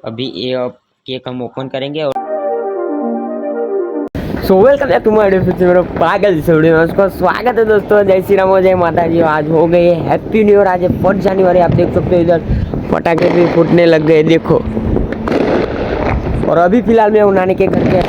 अभी ये केक हम ओपन करेंगे और so welcome back to my मेरा पागल से वीडियो में उसको स्वागत है दोस्तों। जय श्री राम जय माता जी। आज हो गई है हैप्पी न्यू ईयर। आज है 1 जनवरी। आप देख सकते हो इधर पटाखे भी फूटने लग गए देखो। और अभी फिलहाल मैं नानी के घर पे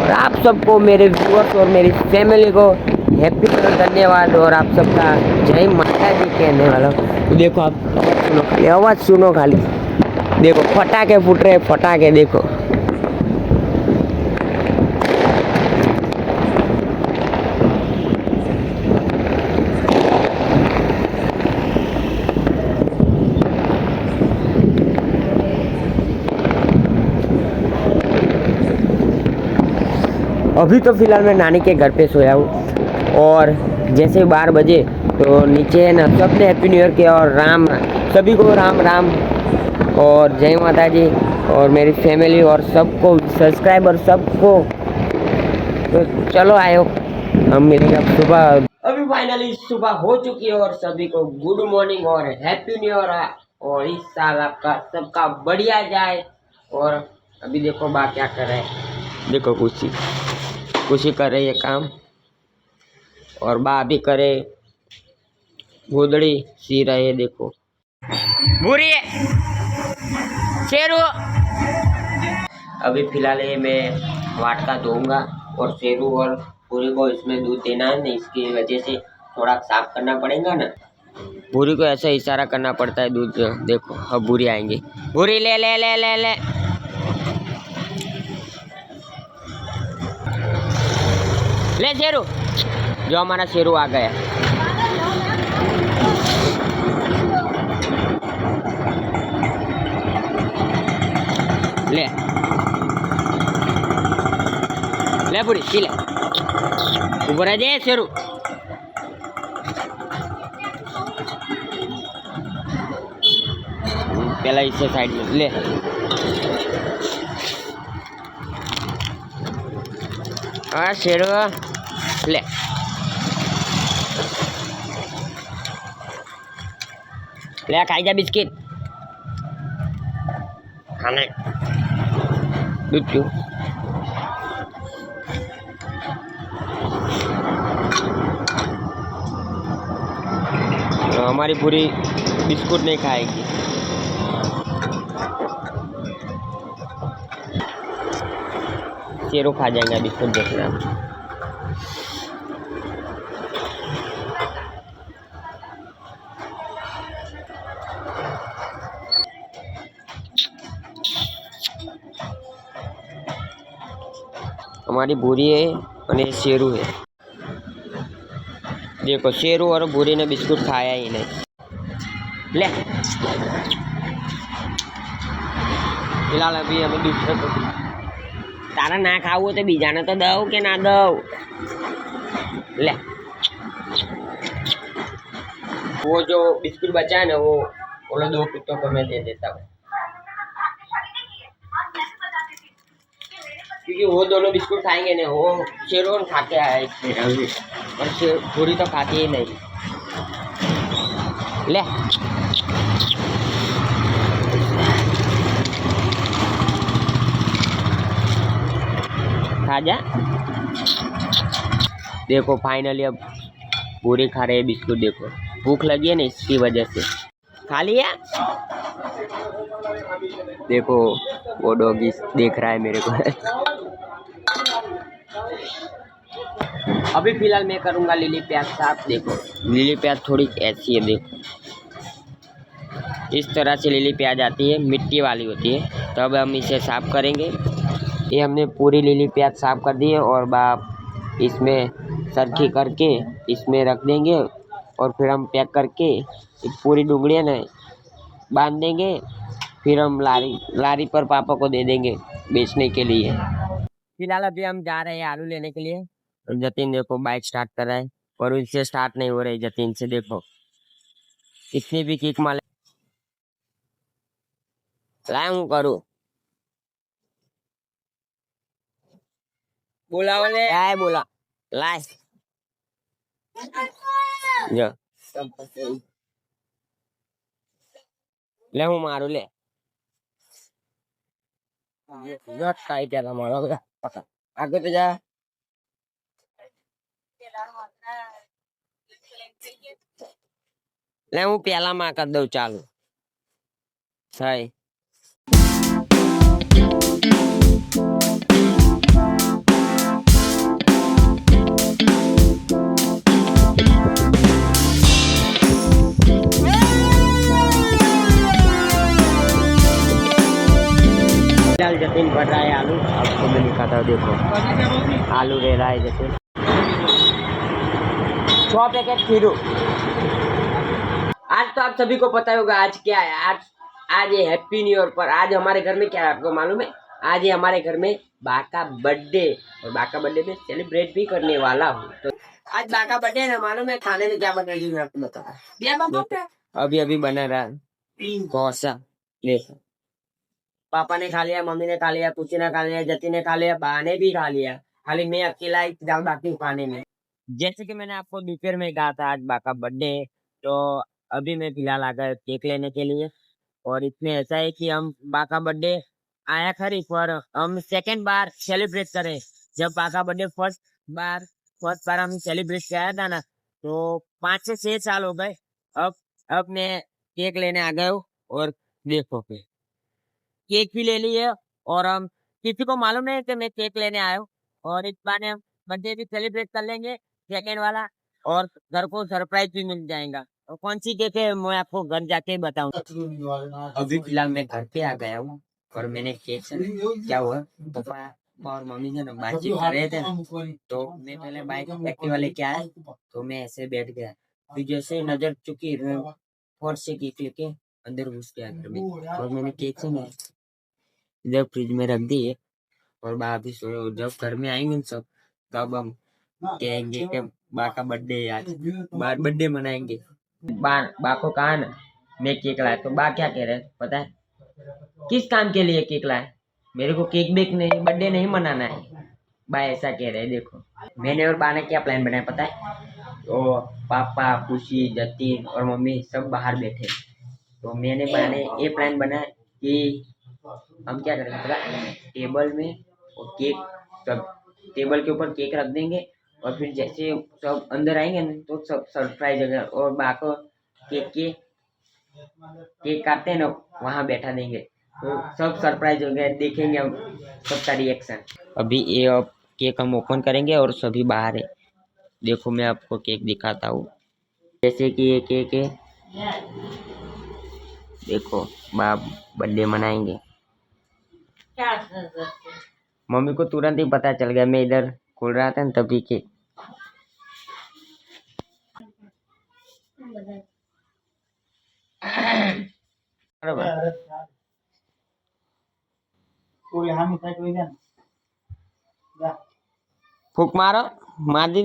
और आप सबको मेरे व्यूअर्स और मेरी फैमिली को हैप्पी न्यू ईयर धन्यवाद और आप सबका जय माता जी कहने वाला हूँ। तो देखो आप सुनो खाली आवाज़ सुनो खाली। देखो पटाखे फूट रहे पटाखे देखो। अभी तो फिलहाल मैं नानी के घर पे सोया हूँ और जैसे 12 बजे तो नीचे है ना सबने हैप्पी न्यू ईयर किया और राम सभी को राम राम और जय माता जी और मेरी फैमिली और सबको सब्सक्राइबर सबको। तो चलो आयो हम मिलेंगे अब सुबह। अभी फाइनली सुबह हो चुकी है और सभी को गुड मॉर्निंग और हैप्पी न्यू ईयर और इस साल आपका सबका बढ़िया जाए। और अभी देखो बा क्या कर रहे हैं। देखो खुशी कर रही है काम और बा भी करे गोदड़ी सी रहे है देखो। बुरी शेरू अभी फिलहाल ये मैं वाटका धोऊंगा और शेरू और पूरी को इसमें दूध देना है ना, इसकी वजह से थोड़ा साफ करना पड़ेगा ना। पूरी को ऐसा इशारा करना पड़ता है दूध। देखो अब बुरी आएंगी। बुरी ले ले ले ले ले ले शेरू। जो हमारा शेरू आ गया। ले ले पूरी सी ले ऊपर आ जाए शेरू। पहला इससे साइड में ले। हाँ शेरू ले ले खाई जा बिस्किट खाने दूध क्यों। तो हमारी पूरी बिस्कुट नहीं खाएगी। शेरू खा जाएंगे बिस्कुट देखना। हमारी भूरी है और ये शेरू है। देखो शेरू और भूरी ने बिस्कुट खाया ही नहीं। ले फिलहाल अभी हमें दूसरे को तारा ना खाऊ तो बीजाने तो दो के ना दो। ले वो जो बिस्कुट बचा है ना वो लोग 2 कुत्तों को मैं दे देता हूँ क्योंकि वो दोनों बिस्कुट खाएंगे ना। वो शेरू खा के आया है और पूरी तो खाती ही नहीं। ले खा जा। देखो फाइनली अब पूरी खा रहे हैं बिस्कुट। देखो भूख लगी है ना इसकी वजह से खा लिया। देखो वो डॉगी देख रहा है मेरे को। अभी फिलहाल मैं करूंगा लिली प्याज साफ। देखो लिली प्याज थोड़ी ऐसी है देखो इस तरह से लिली प्याज आती है मिट्टी वाली होती है। तो अब हम इसे साफ करेंगे। ये हमने पूरी लिली प्याज साफ कर दी है और बाप इसमें सरखी करके इसमें रख देंगे और फिर हम पैक करके पूरी डुंगड़ियाँ ना बांध देंगे। फिर हम लारी पर पापा को दे देंगे बेचने के लिए। फिलहाल अभी हम जा रहे हैं आलू लेने के लिए। जतिन देखो बाइक स्टार्ट कर रहा है और उससे स्टार्ट नहीं हो रही जतिन से। देखो इतनी भी किक मार लाए हूँ करूँ बोला वाले आए बोला लाए जो ले हूँ मारू ले ये टाइट है हमारा पता आगे तो जा ले હું પેલામાં કરી દઉં ચાલુ થાય फिलहाल जतिन भर रहा है आलू आपको मैं दिखाता हूँ देखो आलू ले रहा है जतिन 6 पैकेट खीरू आज तो आप सभी को पता होगा आज क्या है आज ये हैप्पी न्यू ईयर पर आज हमारे घर में क्या है आपको मालूम है आज ये हमारे घर में बा का बर्थडे और बा का बर्थडे में सेलिब्रेट भी करने वाला हूँ तो आज बा का बर्थडे है मालूम है खाने में क्या बना रही हूँ आपको बता अभी अभी बना रहा कौसा देखो पापा ने खा लिया मम्मी ने खा लिया कुची ने खा लिया जति ने खा लिया बा ने भी खा लिया खाली मैं अकेला ही जाऊँ बाकी खाने में जैसे कि मैंने आपको दोपहर में कहा था आज बा का बर्थडे तो अभी मैं फिलहाल आ गया केक लेने के लिए और इसमें ऐसा है कि हम बा का बर्थडे आया खरी पर हम सेकंड बार सेलिब्रेट करें जब बा का बर्थडे फर्स्ट बार हम सेलिब्रेट किया था ना तो 5 से 6 साल हो गए अब मैं केक लेने आ गया हूँ और देखो फिर केक भी ले लिए और हम किसी को मालूम नहीं कि मैं केक लेने आया हूँ और इस बार हम बर्थडे भी सेलिब्रेट कर लेंगे सेकेंड वाला और घर को सरप्राइज भी मिल जाएगा और कौन सी केक है मैं आपको घर जाके बताऊंगा अभी फिलहाल मैं घर पे आ गया हूँ और मैंने केक से क्या हुआ पापा और मम्मी ने बातचीत कर रहे थे तो मैं पहले बाइक एक्टिवा लेके आया तो मैं ऐसे बैठ गया फिर जैसे नजर चुकी फोर्स से केक लेके अंदर घुस गया घर में और मैंने केक से इधर फ्रिज में रख दी है और बा भी सोए जब घर में आएंगे सब तब हम कहेंगे कि बा का बर्थडे आज बा बर्थडे मनाएंगे बा को कहा ना मैं केक लाया तो बा क्या कह रहे हैं पता है किस काम के लिए केक लाए मेरे को केक बेक नहीं बर्थडे नहीं मनाना है बा ऐसा कह रहे हैं देखो मैंने और बा ने क्या प्लान बनाया पता है तो पापा खुशी जतिन और मम्मी सब बाहर बैठे तो मैंने बा ने ये प्लान बनाया कि हम क्या करेंगे पता टेबल में और केक सब टेबल के ऊपर केक रख देंगे और फिर जैसे सब अंदर आएंगे ना तो सब सरप्राइज होगा और बा को केक काटते हैं ना वहाँ बैठा देंगे तो सब सरप्राइज हो गया देखेंगे हम सबका रिएक्शन अभी ये अब केक हम ओपन करेंगे और सभी बाहर है देखो मैं आपको केक दिखाता हूँ जैसे कि ये केक है देखो बा बर्थडे मनाएंगे मम्मी को तुरंत ही पता चल गया मैं इधर खोल रहा था ना तभी के फूक मारो मार दी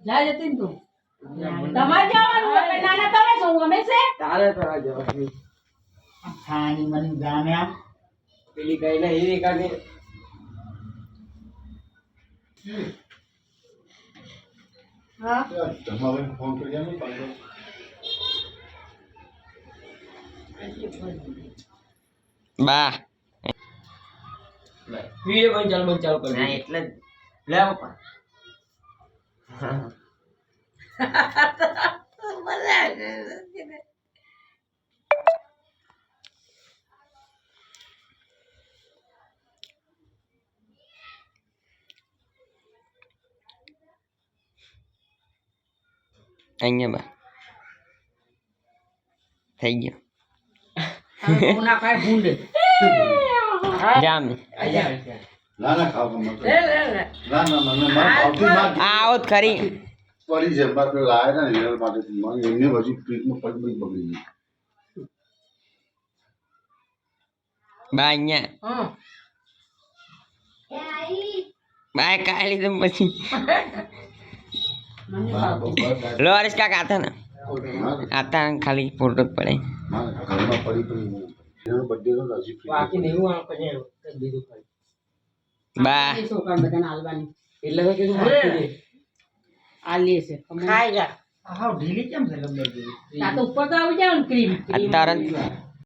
જા જતીન તું તમારે જવાનું હોય નાના તમે છો અમે છે તારે કરવા જવાનું ખાની મને જામે આમ પેલી કઈ ના હીરી કાઢી હા તમારે ફોન કરી જાને પાડો બા વીડિયો બંધ ચાલુ કર ના એટલે લે પપ્પા અહીંયા બા થઈ ગયો ના ખાય ભૂંડે જામ ના ના ખાવ મત લે લે લે ના ના મને માર આવતી માર આવત ખરી પડી છે બાર પેલા લાયા ને એના માટે એમને હજુ ફ્રીજમાં પડી બગડી ગઈ. બા અહીંયા હા બાય કાઢી લીધું પછી મને બા ભાવતું. બપોર લો હરેશ કાકા આતા ને આતા ને ખાલી ફોટો જ પડે ઘરમાં પડી એનો બર્થડે હતો હજી બાકી ફ્રીજ નહીં હું પછી દીધું ખાલી. બા એ છોકરા બધાને હાલવાની એટલે તો કીધું અરે. માથું દે. આ લે છે ખમણ. આ હાવ ઢીલી કેમ છે ગમે તેવી? આ તો ઉપર તો આવી જાય ને ક્રીમ અત્યારે ક્રીમ